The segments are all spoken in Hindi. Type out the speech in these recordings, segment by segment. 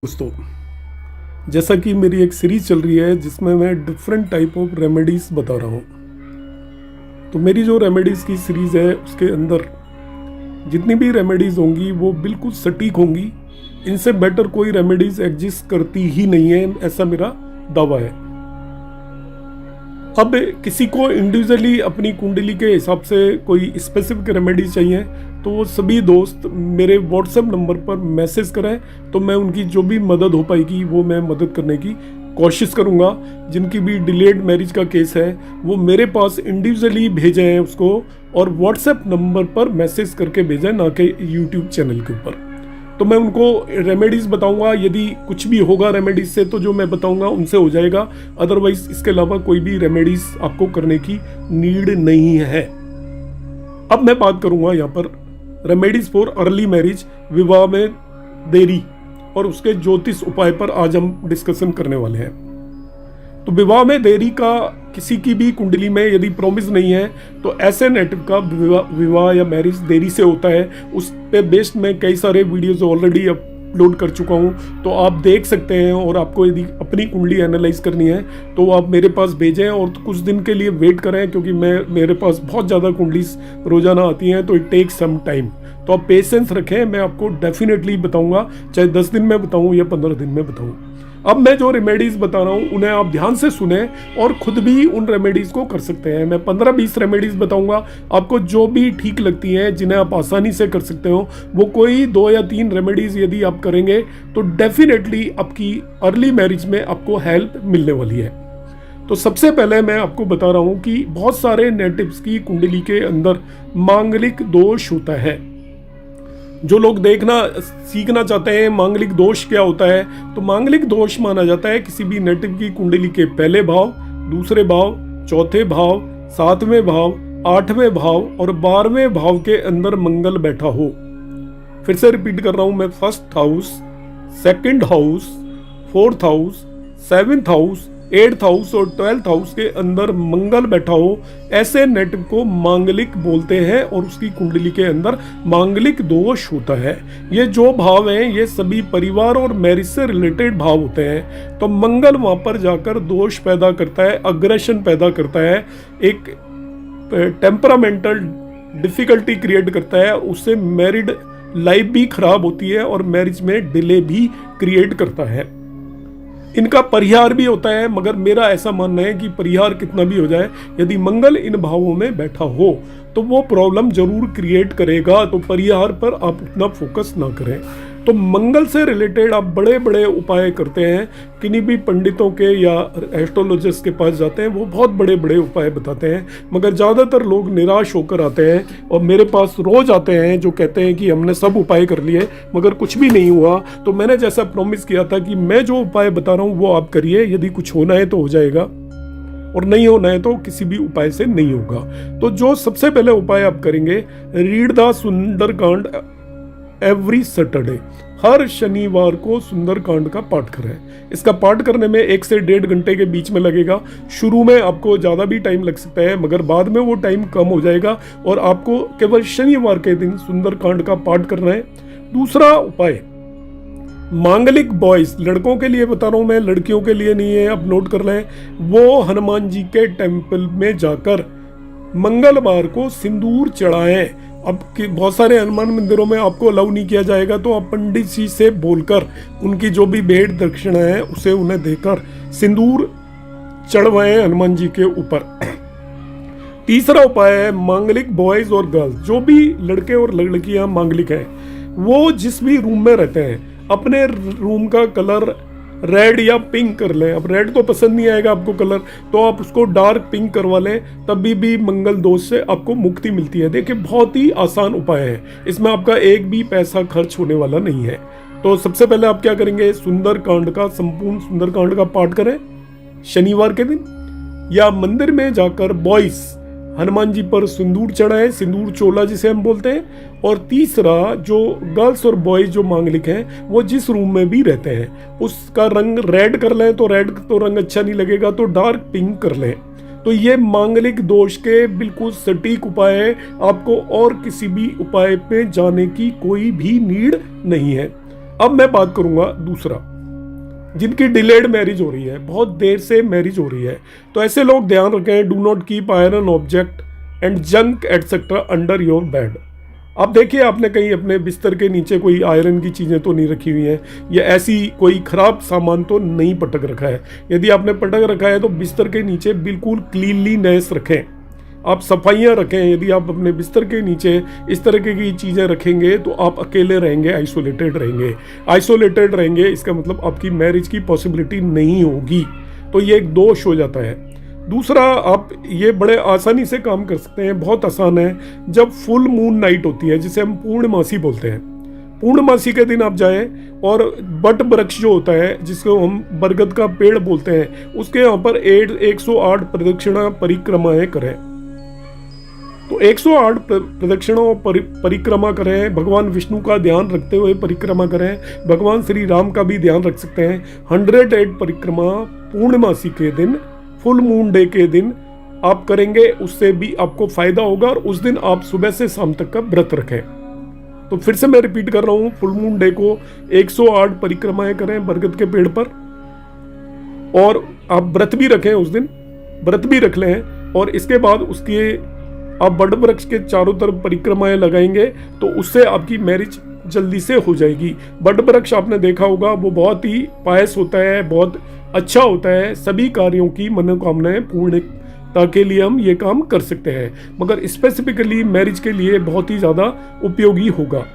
दोस्तों, जैसा कि मेरी एक सीरीज चल रही है जिसमें मैं डिफरेंट टाइप ऑफ रेमेडीज बता रहा हूँ। तो मेरी जो रेमेडीज की सीरीज है उसके अंदर जितनी भी रेमेडीज होंगी वो बिल्कुल सटीक होंगी। इनसे बेटर कोई रेमेडीज एग्जिस्ट करती ही नहीं है, ऐसा मेरा दावा है। अब किसी को इंडिविजुअली अपनी कुंडली के हिसाब से कोई स्पेसिफिक रेमेडी चाहिए तो वो सभी दोस्त मेरे व्हाट्सएप नंबर पर मैसेज करें, तो मैं उनकी जो भी मदद हो पाएगी वो मैं मदद करने की कोशिश करूंगा। जिनकी भी डिलेड मैरिज का केस है वो मेरे पास इंडिविजुअली भेजें हैं उसको, और व्हाट्सएप नंबर पर मैसेज करके भेजें, ना कि यूट्यूब चैनल के ऊपर। तो मैं उनको रेमेडीज बताऊंगा। यदि कुछ भी होगा रेमेडीज से तो जो मैं बताऊंगा उनसे हो जाएगा, अदरवाइज इसके अलावा कोई भी रेमेडीज आपको करने की नीड नहीं है। अब मैं बात करूंगा यहाँ पर रेमेडीज फॉर अर्ली मैरिज, विवाह में देरी, और उसके ज्योतिष उपाय पर आज हम डिस्कशन करने वाले हैं। तो विवाह में देरी का किसी की भी कुंडली में यदि प्रॉमिस नहीं है तो ऐसे नेटिव का विवाह या मैरिज देरी से होता है। उस पे बेस्ड मैं कई सारे वीडियोस ऑलरेडी अपलोड कर चुका हूं, तो आप देख सकते हैं। और आपको यदि अपनी कुंडली एनालाइज करनी है तो आप मेरे पास भेजें और कुछ दिन के लिए वेट करें, क्योंकि मेरे पास बहुत ज़्यादा कुंडली रोजाना आती हैं, तो इट टेक सम टाइम। तो आप पेशेंस रखें, मैं आपको डेफिनेटली बताऊंगा, चाहे 10 दिन में बताऊं या 15 दिन में बताऊं। अब मैं जो रेमेडीज बता रहा हूं उन्हें आप ध्यान से सुने और खुद भी उन रेमेडीज को कर सकते हैं। मैं 15-20 रेमेडीज बताऊंगा, आपको जो भी ठीक लगती हैं, जिन्हें आप आसानी से कर सकते हो, वो कोई 2 या 3 रेमेडीज यदि आप करेंगे तो डेफिनेटली आपकी अर्ली मैरिज में आपको हेल्प मिलने वाली है। तो सबसे पहले मैं आपको बता रहा हूं कि बहुत सारे नेटिव्स की कुंडली के अंदर मांगलिक दोष होता है। जो लोग देखना सीखना चाहते हैं मांगलिक दोष क्या होता है, तो मांगलिक दोष माना जाता है किसी भी नेटिव की कुंडली के पहले भाव, दूसरे भाव, चौथे भाव, 7वें भाव, 8वें भाव और 12वें भाव के अंदर मंगल बैठा हो। फिर से रिपीट कर रहा हूं मैं, first house, second house, fourth house, 7th house, 8th house और 12th हाउस के अंदर मंगल बैठा हो, ऐसे नेटिव को मांगलिक बोलते हैं और उसकी कुंडली के अंदर मांगलिक दोष होता है। ये जो भाव हैं ये सभी परिवार और मैरिज से रिलेटेड भाव होते हैं। तो मंगल वहां पर जाकर दोष पैदा करता है, अग्रेशन पैदा करता है, एक टेम्परामेंटल डिफिकल्टी क्रिएट करता है, उससे मैरिड लाइफ भी खराब होती है और मैरिज में डिले भी क्रिएट करता है। इनका परिहार भी होता है, मगर मेरा ऐसा मानना है कि परिहार कितना भी हो जाए, यदि मंगल इन भावों में बैठा हो तो वो प्रॉब्लम जरूर क्रिएट करेगा। तो परिहार पर आप उतना फोकस ना करें। तो मंगल से रिलेटेड आप बड़े बड़े उपाय करते हैं, किन्हीं भी पंडितों के या एस्ट्रोलॉजिस्ट के पास जाते हैं, वो बहुत बड़े बड़े उपाय बताते हैं, मगर ज़्यादातर लोग निराश होकर आते हैं और मेरे पास रोज आते हैं जो कहते हैं कि हमने सब उपाय कर लिए मगर कुछ भी नहीं हुआ। तो मैंने जैसा प्रॉमिस किया था कि मैं जो उपाय बता रहा हूँ वो आप करिए, यदि कुछ होना है तो हो जाएगा और नहीं होना है तो किसी भी उपाय से नहीं होगा। तो जो सबसे पहले उपाय आप करेंगे, read the Sundarkand every Saturday, हर शनिवार को सुंदरकांड का पाठ करें। इसका पाठ करने में 1 से 1.5 घंटे के बीच में लगेगा। शुरू में आपको ज़्यादा भी टाइम लग सकता है, मगर बाद में वो टाइम कम हो जाएगा और आपको केवल शनिवार के दिन सुंदरकांड का पाठ करना है। दूसरा उपाय, मांगलिक बॉयज, लड़कों के लिए बता रहा हूं मैं, लड़कियों के लिए नहीं है, आप नोट कर लें। वो हनुमान जी के टेम्पल में जाकर मंगलवार को सिंदूर चढ़ाएं। अब बहुत सारे हनुमान मंदिरों में आपको अलाउ नहीं किया जाएगा, तो आप पंडित जी से बोलकर उनकी जो भी भेंट दक्षिणा है उसे उन्हें देकर सिंदूर चढ़वाएं हनुमान जी के ऊपर। तीसरा उपाय है, मांगलिक बॉयज और गर्ल्स, जो भी लड़के और लड़कियां मांगलिक हैं, वो जिस भी रूम में रहते हैं अपने रूम का कलर रेड या पिंक कर लें। अब रेड तो पसंद नहीं आएगा आपको कलर, तो आप उसको डार्क पिंक करवा लें, तभी भी मंगल दोष से आपको मुक्ति मिलती है। देखिए, बहुत ही आसान उपाय है, इसमें आपका एक भी पैसा खर्च होने वाला नहीं है। तो सबसे पहले आप क्या करेंगे, सुंदरकांड का, संपूर्ण सुंदरकांड का पाठ करें शनिवार के दिन, या मंदिर में जाकर बॉयज हनुमान जी पर सिंदूर चढ़ाएं, सिंदूर चोला जिसे हम बोलते हैं। और तीसरा, जो गर्ल्स और बॉयज जो मांगलिक हैं वो जिस रूम में भी रहते हैं उसका रंग रेड कर लें, तो रेड तो रंग अच्छा नहीं लगेगा, तो डार्क पिंक कर लें। तो ये मांगलिक दोष के बिल्कुल सटीक उपाय है, आपको और किसी भी उपाय पे जाने की कोई भी नीड नहीं है। अब मैं बात करूंगा दूसरा, जिनकी डिलेड मैरिज हो रही है, बहुत देर से मैरिज हो रही है, तो ऐसे लोग ध्यान रखें, do not keep iron object and junk etcetera under your bed. आप देखिए, आपने कहीं अपने बिस्तर के नीचे कोई आयरन की चीज़ें तो नहीं रखी हुई हैं, या ऐसी कोई खराब सामान तो नहीं पटक रखा है। यदि आपने पटक रखा है तो बिस्तर के नीचे बिल्कुल क्लीनलीनेस रखें, आप सफाइयाँ रखें। यदि आप अपने बिस्तर के नीचे इस तरह की चीज़ें रखेंगे तो आप अकेले रहेंगे, आइसोलेटेड रहेंगे। इसका मतलब आपकी मैरिज की पॉसिबिलिटी नहीं होगी, तो ये एक दोष हो जाता है। दूसरा, आप ये बड़े आसानी से काम कर सकते हैं, बहुत आसान है। जब फुल मून नाइट होती है, जिसे हम पूर्णमासी बोलते हैं, पूर्णमासी के दिन आप जाएं और बट वृक्ष जो होता है, जिसको हम बरगद का पेड़ बोलते हैं, उसके यहाँ पर 108 प्रदक्षिणा परिक्रमाएं करें। तो 108 प्रदक्षिणों परिक्रमा करें, भगवान विष्णु का ध्यान रखते हुए परिक्रमा करें, भगवान श्री राम का भी ध्यान रख सकते हैं। 108 परिक्रमा पूर्णमासी के दिन, फुल मून डे के दिन आप करेंगे, उससे भी आपको फायदा होगा। और उस दिन आप सुबह से शाम तक का व्रत रखें। तो फिर से मैं रिपीट कर रहा हूं, फुल मून डे को 108 परिक्रमाएं करें बरगद के पेड़ पर, और आप व्रत भी रखें, उस दिन व्रत भी रख लें। और इसके बाद उसके आप बड़ वृक्ष के चारों तरफ परिक्रमाएं लगाएंगे, तो उससे आपकी मैरिज जल्दी से हो जाएगी। बड़ वृक्ष आपने देखा होगा, वो बहुत ही पायस होता है, बहुत अच्छा होता है। सभी कार्यों की मनोकामनाएं पूर्णता के लिए हम ये काम कर सकते हैं, मगर स्पेसिफिकली मैरिज के लिए बहुत ही ज़्यादा उपयोगी होगा।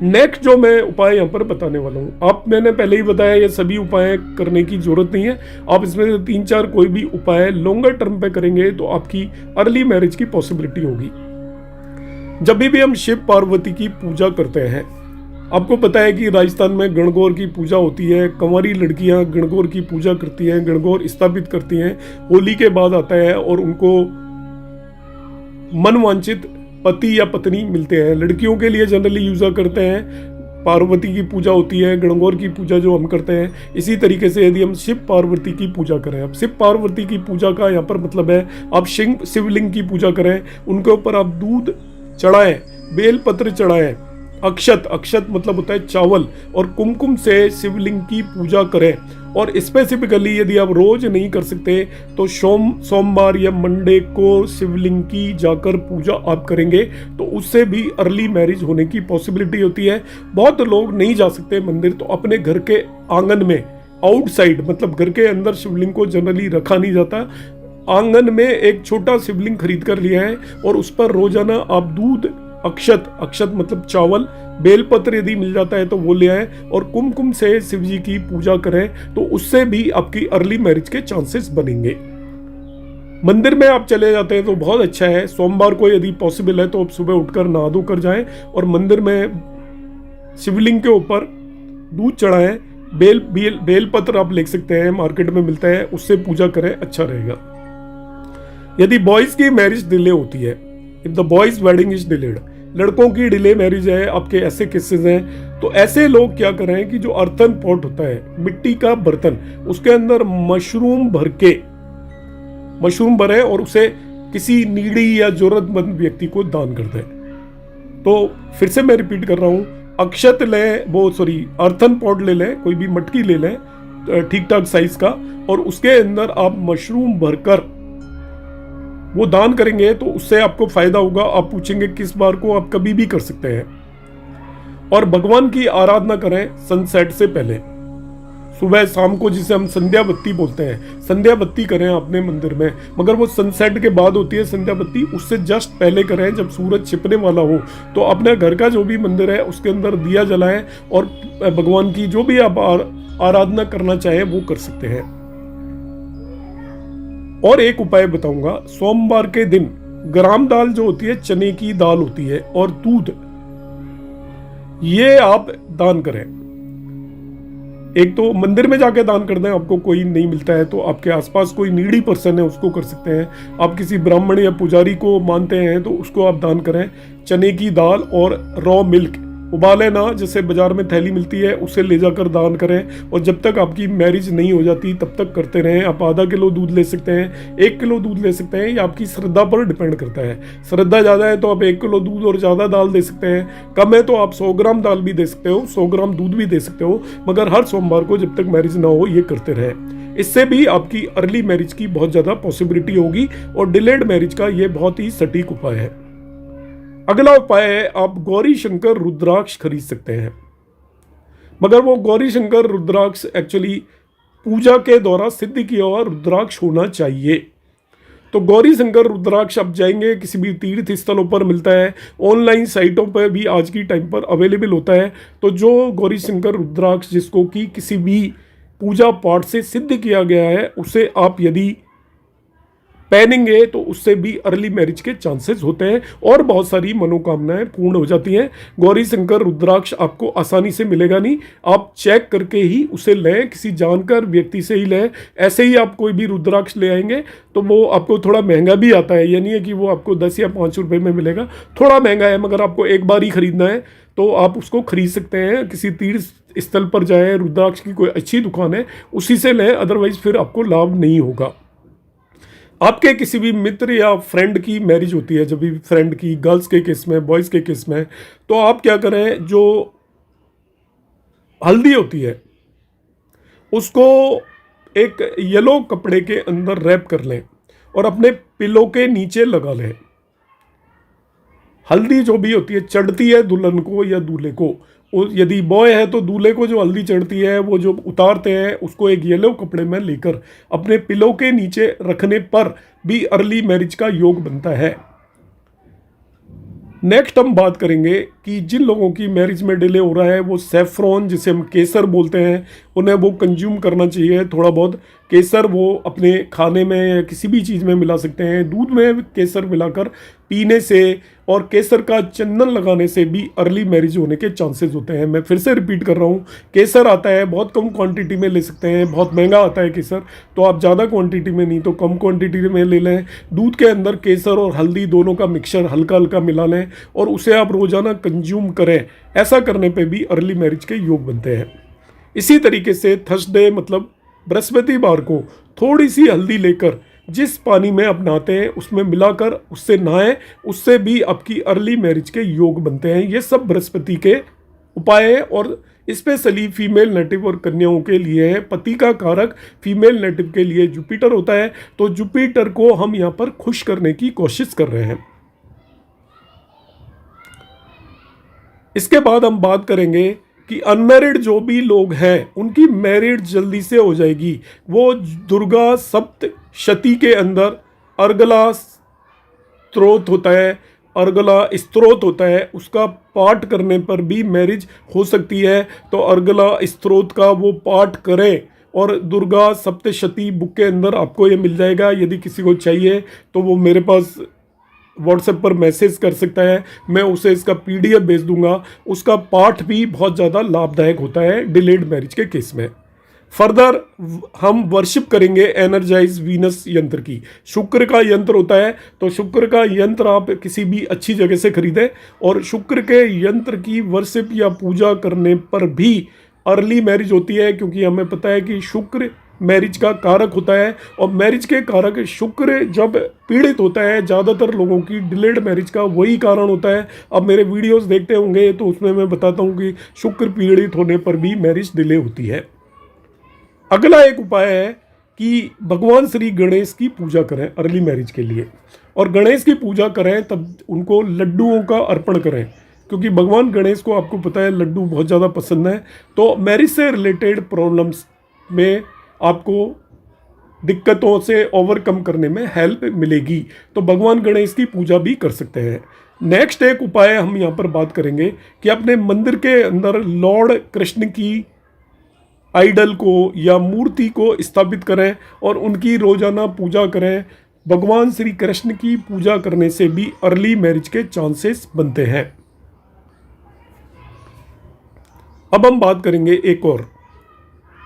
नेक्स्ट जो मैं उपाय यहाँ पर बताने वाला हूँ, मैंने पहले ही बताया, ये सभी उपाय करने की जरूरत नहीं है। आप इसमें से 3-4 कोई भी उपाय लॉन्गर टर्म पे करेंगे तो आपकी अर्ली मैरिज की पॉसिबिलिटी होगी। जब भी हम शिव पार्वती की पूजा करते हैं, आपको पता है कि राजस्थान में गणगौर की पूजा होती है। कंवारी लड़कियां गणगौर की पूजा करती हैं, गणगौर स्थापित करती हैं। होली के बाद आता है और उनको मनवांचित पति या पत्नी मिलते हैं। लड़कियों के लिए जनरली यूज करते हैं, पार्वती की पूजा होती है, गणगौर की पूजा जो हम करते हैं। इसी तरीके से यदि हम शिव पार्वती की पूजा करें, अब शिव पार्वती की पूजा का यहाँ पर मतलब है आप शिवलिंग की पूजा करें, उनके ऊपर आप दूध चढ़ाएं, बेलपत्र चढ़ाएं, अक्षत मतलब होता है चावल, और कुमकुम से शिवलिंग की पूजा करें। और स्पेसिफिकली यदि आप रोज नहीं कर सकते तो सोमवार या मंडे को शिवलिंग की जाकर पूजा आप करेंगे, तो उससे भी अर्ली मैरिज होने की पॉसिबिलिटी होती है। बहुत लोग नहीं जा सकते मंदिर, तो अपने घर के आंगन में, आउटसाइड मतलब घर के अंदर शिवलिंग को जनरली रखा नहीं जाता, आंगन में एक छोटा शिवलिंग खरीद कर लिया है और उस पर रोजाना आप दूध, अक्षत मतलब चावल, बेलपत्र यदि मिल जाता है तो वो ले आए और कुमकुम से शिव जी की पूजा करें, तो उससे भी आपकी अर्ली मैरिज के चांसेस बनेंगे। मंदिर में आप चले जाते हैं तो बहुत अच्छा है। सोमवार को यदि पॉसिबल है तो आप सुबह उठकर नहा धो कर जाएं और मंदिर में शिवलिंग के ऊपर दूध चढ़ाएं, बेलपत्र आप ले सकते हैं, मार्केट में मिलता है, उससे पूजा करें, अच्छा रहेगा। यदि बॉयज की मैरिज डिले होती है, if the boys wedding is delayed, लड़कों की डिले मैरिज है, आपके ऐसे केसेस हैं, तो ऐसे लोग क्या करें कि जो अर्थन पॉट होता है, मिट्टी का बर्तन, उसके अंदर मशरूम भरें और उसे किसी नीडी या जरूरतमंद व्यक्ति को दान कर दें। तो फिर से मैं रिपीट कर रहा हूं, अक्षत लें, अर्थन पॉट ले लें, कोई भी मटकी ले लें ठीक ठाक साइज का, और उसके अंदर आप मशरूम भरकर वो दान करेंगे, तो उससे आपको फायदा होगा। आप पूछेंगे किस बार को, आप कभी भी कर सकते हैं। और भगवान की आराधना करें सनसेट से पहले, सुबह शाम को, जिसे हम संध्या बत्ती बोलते हैं, संध्या बत्ती करें अपने मंदिर में, मगर वो सनसेट के बाद होती है संध्या बत्ती, उससे जस्ट पहले करें जब सूरज छिपने वाला हो। तो अपने घर का जो भी मंदिर है उसके अंदर दिया जलाएं और भगवान की जो भी आप आराधना करना चाहें वो कर सकते हैं। और एक उपाय बताऊंगा, सोमवार के दिन ग्राम दाल जो होती है, चने की दाल होती है, और दूध, ये आप दान करें। एक तो मंदिर में जाके दान कर दें, आपको कोई नहीं मिलता है तो आपके आसपास कोई नीडी पर्सन है उसको कर सकते हैं। आप किसी ब्राह्मण या पुजारी को मानते हैं तो उसको आप दान करें। चने की दाल और रॉ मिल्क, उबाले ना, जैसे बाजार में थैली मिलती है उसे ले जाकर दान करें। और जब तक आपकी मैरिज नहीं हो जाती तब तक करते रहें। आप आधा किलो दूध ले सकते हैं, 1 किलो दूध ले सकते हैं, ये आपकी श्रद्धा पर डिपेंड करता है। श्रद्धा ज़्यादा है तो आप 1 किलो दूध और ज़्यादा दाल दे सकते हैं, कम है तो आप 100 ग्राम दाल भी दे सकते हो, 100 ग्राम दूध भी दे सकते हो, मगर हर सोमवार को जब तक मैरिज ना हो ये करते रहें। इससे भी आपकी अर्ली मैरिज की बहुत ज़्यादा पॉसिबिलिटी होगी और डिलेड मैरिज का ये बहुत ही सटीक उपाय है। अगला उपाय है, आप गौरी शंकर रुद्राक्ष खरीद सकते हैं, मगर वो गौरी शंकर रुद्राक्ष एक्चुअली पूजा के द्वारा सिद्ध किया हुआ रुद्राक्ष होना चाहिए। तो गौरी शंकर रुद्राक्ष आप जाएंगे, किसी भी तीर्थ स्थलों पर मिलता है, ऑनलाइन साइटों पर भी आज की टाइम पर अवेलेबल होता है। तो जो गौरी शंकर रुद्राक्ष जिसको कि किसी भी पूजा पाठ से सिद्ध किया गया है, उसे आप यदि पहनेंगे तो उससे भी अर्ली मैरिज के चांसेस होते हैं और बहुत सारी मनोकामनाएं पूर्ण हो जाती हैं। गौरी शंकर रुद्राक्ष आपको आसानी से मिलेगा नहीं, आप चेक करके ही उसे लें, किसी जानकार व्यक्ति से ही लें। ऐसे ही आप कोई भी रुद्राक्ष ले आएंगे तो वो आपको थोड़ा महंगा भी आता है, ये नहीं है कि वो आपको 10 या 5 रुपए में मिलेगा, थोड़ा महंगा है, मगर आपको एक बार ही खरीदना है तो आप उसको खरीद सकते हैं। किसी तीर्थ स्थल पर जाएं, रुद्राक्ष की कोई अच्छी दुकान है उसी से लें, अदरवाइज फिर आपको लाभ नहीं होगा। आपके किसी भी मित्र या फ्रेंड की मैरिज होती है, जब भी फ्रेंड की, गर्ल्स के केस में, बॉयज़ के केस में, तो आप क्या करें, जो हल्दी होती है उसको एक येलो कपड़े के अंदर रैप कर लें और अपने पिलो के नीचे लगा लें। हल्दी जो भी होती है चढ़ती है दुल्हन को या दूल्हे को, यदि बॉय है तो दूल्हे को जो हल्दी चढ़ती है वो जो उतारते हैं उसको एक येलो कपड़े में लेकर अपने पिलो के नीचे रखने पर भी अर्ली मैरिज का योग बनता है। नेक्स्ट हम बात करेंगे कि जिन लोगों की मैरिज में डिले हो रहा है वो सेफ्रॉन, जिसे हम केसर बोलते हैं, उन्हें वो कंज्यूम करना चाहिए। थोड़ा बहुत केसर वो अपने खाने में या किसी भी चीज़ में मिला सकते हैं। दूध में केसर मिलाकर पीने से और केसर का चंदन लगाने से भी अर्ली मैरिज होने के चांसेस होते हैं। मैं फिर से रिपीट कर रहा हूँ, केसर आता है, बहुत कम क्वांटिटी में ले सकते हैं, बहुत महंगा आता है केसर, तो आप ज़्यादा क्वांटिटी में नहीं तो कम क्वांटिटी में ले लें। दूध के अंदर केसर और हल्दी दोनों का मिक्सचर हल्का हल्का मिला लें और उसे आप रोज़ाना कंज्यूम करें। ऐसा करने पर भी अर्ली मैरिज के योग बनते हैं। इसी तरीके से थर्सडे मतलब बृहस्पतिवार को थोड़ी सी हल्दी लेकर जिस पानी में आप नहाते हैं उसमें मिलाकर उससे नहाएं, उससे भी आपकी अर्ली मैरिज के योग बनते हैं। ये सब बृहस्पति के उपाय हैं और स्पेशली फीमेल नेटिव और कन्याओं के लिए है। पति का कारक फीमेल नेटिव के लिए जुपिटर होता है, तो जुपिटर को हम यहाँ पर खुश करने की कोशिश कर रहे हैं। इसके बाद हम बात करेंगे कि अनमैरिड जो भी लोग हैं उनकी मैरिड जल्दी से हो जाएगी। वो दुर्गा सप्तशती के अंदर अर्गला स्त्रोत होता है, अर्गला स्त्रोत होता है, उसका पाठ करने पर भी मैरिज हो सकती है। तो अर्गला स्त्रोत का वो पाठ करें और दुर्गा सप्तशती बुक के अंदर आपको ये मिल जाएगा। यदि किसी को चाहिए तो वो मेरे पास व्हाट्सएप पर मैसेज कर सकता है, मैं उसे इसका PDF भेज दूंगा। उसका पाठ भी बहुत ज़्यादा लाभदायक होता है डिलेड मैरिज के केस में। फर्दर हम वर्शिप करेंगे एनर्जाइज वीनस यंत्र की। शुक्र का यंत्र होता है, तो शुक्र का यंत्र आप किसी भी अच्छी जगह से खरीदें और शुक्र के यंत्र की वर्शिप या पूजा करने पर भी अर्ली मैरिज होती है, क्योंकि हमें पता है कि शुक्र मैरिज का कारक होता है और मैरिज के कारक शुक्र जब पीड़ित होता है, ज़्यादातर लोगों की डिलेड मैरिज का वही कारण होता है। अब मेरे वीडियोस देखते होंगे तो उसमें मैं बताता हूँ कि शुक्र पीड़ित होने पर भी मैरिज डिले होती है। अगला एक उपाय है कि भगवान श्री गणेश की पूजा करें अर्ली मैरिज के लिए, और गणेश की पूजा करें तब उनको लड्डुओं का अर्पण करें, क्योंकि भगवान गणेश को आपको पता है लड्डू बहुत ज़्यादा पसंद है। तो मैरिज से रिलेटेड प्रॉब्लम्स में आपको दिक्कतों से ओवरकम करने में हेल्प मिलेगी, तो भगवान गणेश की पूजा भी कर सकते हैं। नेक्स्ट एक उपाय हम यहाँ पर बात करेंगे कि अपने मंदिर के अंदर लॉर्ड कृष्ण की आइडल को या मूर्ति को स्थापित करें और उनकी रोजाना पूजा करें। भगवान श्री कृष्ण की पूजा करने से भी अर्ली मैरिज के चांसेस बनते हैं। अब हम बात करेंगे एक और,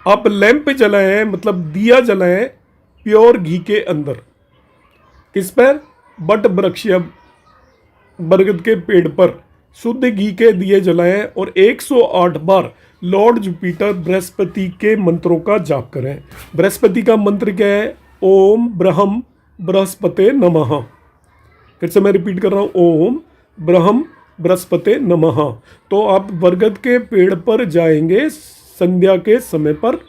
आप लैंप जलाएं, मतलब दिया जलाएं प्योर घी के अंदर। किस पर? बट वृक्ष या बरगद के पेड़ पर शुद्ध घी के दिए जलाएं और 108 बार लॉर्ड जुपिटर बृहस्पति के मंत्रों का जाप करें। बृहस्पति का मंत्र क्या है? ओम ब्रह्म बृहस्पते नमः। फिर से मैं रिपीट कर रहा हूँ, ओम ब्रह्म बृहस्पते नमः। तो आप बरगद के पेड़ पर जाएंगे, संध्या के समय पर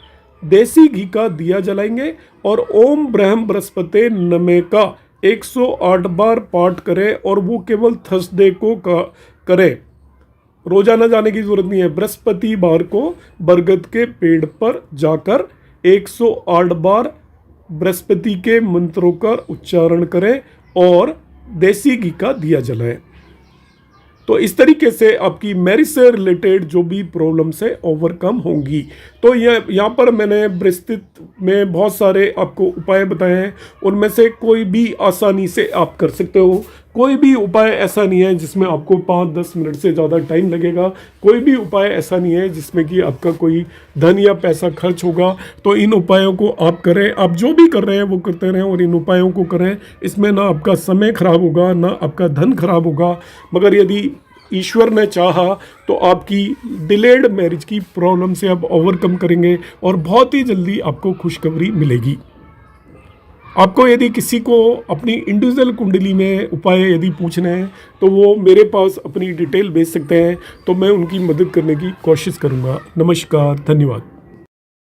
देसी घी का दिया जलाएंगे और ओम ब्रह्म बृहस्पते नमः का 108 बार पाठ करें, और वो केवल थर्सडे को करें, रोजाना जाने की जरूरत नहीं है। बृहस्पतिवार को बरगद के पेड़ पर जाकर 108 बार बृहस्पति के मंत्रों का उच्चारण करें और देसी घी का दिया जलाएं। तो इस तरीके से आपकी मैरिज से रिलेटेड जो भी प्रॉब्लम्स है ओवरकम होंगी। तो यहाँ पर मैंने विस्तृत में बहुत सारे आपको उपाय बताए हैं, उनमें से कोई भी आसानी से आप कर सकते हो। कोई भी उपाय ऐसा नहीं है जिसमें आपको 5-10 मिनट से ज़्यादा टाइम लगेगा। कोई भी उपाय ऐसा नहीं है जिसमें कि आपका कोई धन या पैसा खर्च होगा। तो इन उपायों को आप करें, आप जो भी कर रहे हैं वो करते रहें और इन उपायों को करें। इसमें ना आपका समय खराब होगा, ना आपका धन खराब होगा, मगर यदि ईश्वर ने चाहा तो आपकी डिलेड मैरिज की प्रॉब्लम से आप ओवरकम करेंगे और बहुत ही जल्दी आपको खुशखबरी मिलेगी। आपको यदि किसी को अपनी इंडिविजुअल कुंडली में उपाय यदि पूछने हैं तो वो मेरे पास अपनी डिटेल भेज सकते हैं, तो मैं उनकी मदद करने की कोशिश करूँगा। नमस्कार, धन्यवाद।